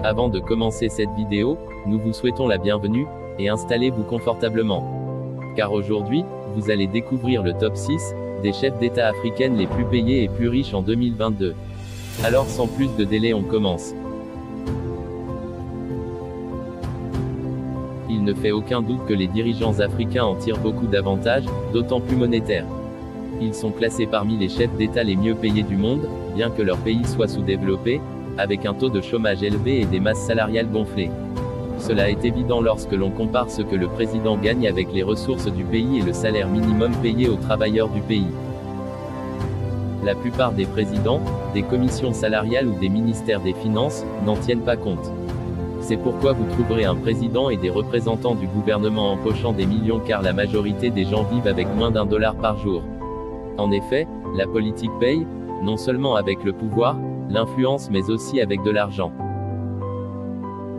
Avant de commencer cette vidéo, nous vous souhaitons la bienvenue, et installez-vous confortablement. Car aujourd'hui, vous allez découvrir le top 6 des chefs d'État africains les plus payés et plus riches en 2022. Alors sans plus de délai, on commence. Il ne fait aucun doute que les dirigeants africains en tirent beaucoup d'avantages, d'autant plus monétaires. Ils sont classés parmi les chefs d'État les mieux payés du monde, bien que leur pays soit sous-développé, avec un taux de chômage élevé et des masses salariales gonflées. Cela est évident lorsque l'on compare ce que le président gagne avec les ressources du pays et le salaire minimum payé aux travailleurs du pays. La plupart des présidents, des commissions salariales ou des ministères des Finances, n'en tiennent pas compte. C'est pourquoi vous trouverez un président et des représentants du gouvernement empochant des millions car la majorité des gens vivent avec moins d'$1 par jour. En effet, la politique paye, non seulement avec le pouvoir, l'influence mais aussi avec de l'argent.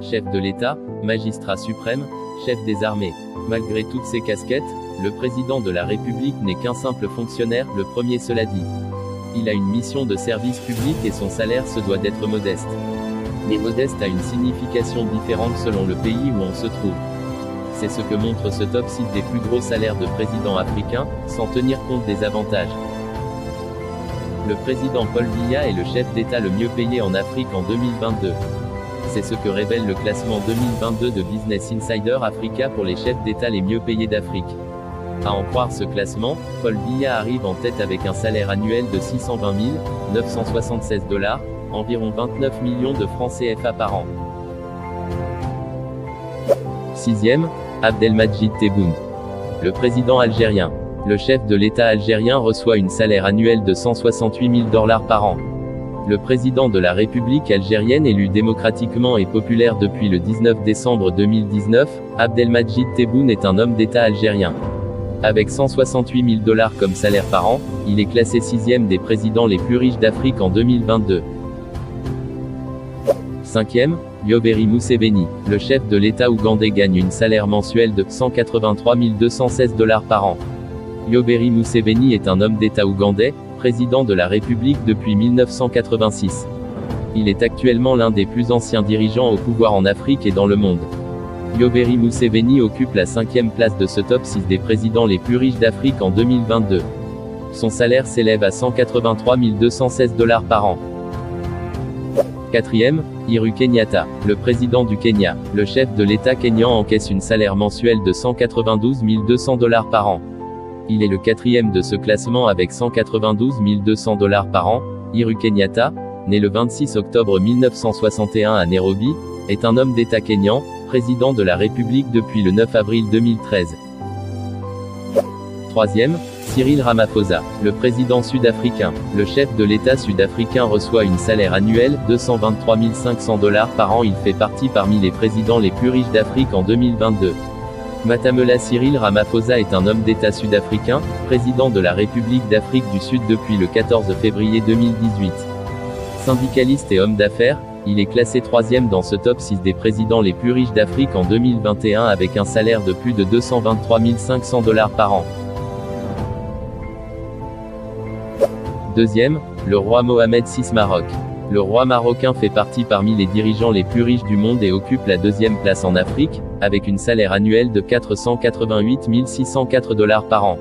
Chef de l'État, magistrat suprême, chef des armées. Malgré toutes ces casquettes, le président de la République n'est qu'un simple fonctionnaire, le premier cela dit. Il a une mission de service public et son salaire se doit d'être modeste. Mais modeste a une signification différente selon le pays où on se trouve. C'est ce que montre ce top 6 des plus gros salaires de présidents africains, sans tenir compte des avantages. Le président Paul Biya est le chef d'État le mieux payé en Afrique en 2022. C'est ce que révèle le classement 2022 de Business Insider Africa pour les chefs d'État les mieux payés d'Afrique. À en croire ce classement, Paul Biya arrive en tête avec un salaire annuel de 620 976 $, environ 29 millions de francs CFA par an. 6e, Abdelmadjid Tebboune. Le président algérien. Le chef de l'État algérien reçoit un salaire annuel de 168 000 $ par an. Le président de la République algérienne élu démocratiquement et populaire depuis le 19 décembre 2019, Abdelmadjid Tebboune est un homme d'État algérien. Avec 168 000 $ comme salaire par an, il est classé 6e des présidents les plus riches d'Afrique en 2022. 5e, Yoweri Museveni. Le chef de l'État ougandais gagne un salaire mensuel de 183 216 $ par an. Yoweri Museveni est un homme d'État ougandais, président de la République depuis 1986. Il est actuellement l'un des plus anciens dirigeants au pouvoir en Afrique et dans le monde. Yoweri Museveni occupe la 5e place de ce top 6 des présidents les plus riches d'Afrique en 2022. Son salaire s'élève à 183 216 $ par an. 4e, Uhuru Kenyatta, le président du Kenya. Le chef de l'État kényan encaisse un salaire mensuel de 192 200 $ par an. Il est le 4e de ce classement avec 192 200 $ par an. Uhuru Kenyatta, né le 26 octobre 1961 à Nairobi, est un homme d'État kényan, président de la République depuis le 9 avril 2013. 3e, Cyril Ramaphosa, le président sud-africain. Le chef de l'État sud-africain reçoit un salaire annuel de 223 500 $ par an. Il fait partie parmi les présidents les plus riches d'Afrique en 2022. Matamela Cyril Ramaphosa est un homme d'État sud-africain, président de la République d'Afrique du Sud depuis le 14 février 2018. Syndicaliste et homme d'affaires, il est classé 3e dans ce top 6 des présidents les plus riches d'Afrique en 2021 avec un salaire de plus de 223 500 $ par an. 2e, le roi Mohamed VI Maroc. Le roi marocain fait partie parmi les dirigeants les plus riches du monde et occupe la 2e place en Afrique, avec un salaire annuel de 488 604 $ par an.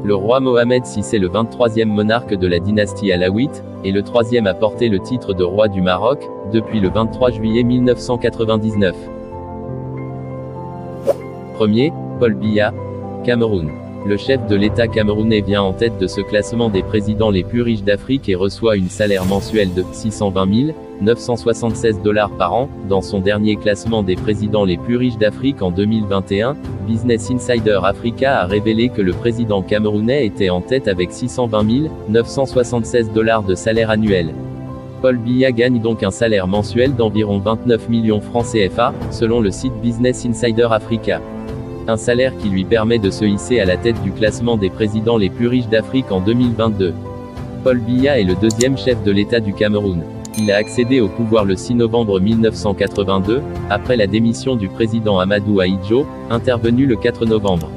Le roi Mohamed VI est le 23e monarque de la dynastie alaouite, et le 3e à porter le titre de roi du Maroc, depuis le 23 juillet 1999. 1er, Paul Biya, Cameroun. Le chef de l'État camerounais vient en tête de ce classement des présidents les plus riches d'Afrique et reçoit un salaire mensuel de 620 976 $ par an. Dans son dernier classement des présidents les plus riches d'Afrique en 2021, Business Insider Africa a révélé que le président camerounais était en tête avec 620 976 $ de salaire annuel. Paul Biya gagne donc un salaire mensuel d'environ 29 millions francs CFA, selon le site Business Insider Africa. Un salaire qui lui permet de se hisser à la tête du classement des présidents les plus riches d'Afrique en 2022. Paul Biya est le 2e chef de l'État du Cameroun. Il a accédé au pouvoir le 6 novembre 1982, après la démission du président Amadou Ahidjo, intervenue le 4 novembre.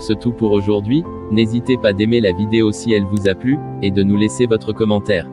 C'est tout pour aujourd'hui, n'hésitez pas d'aimer la vidéo si elle vous a plu, et de nous laisser votre commentaire.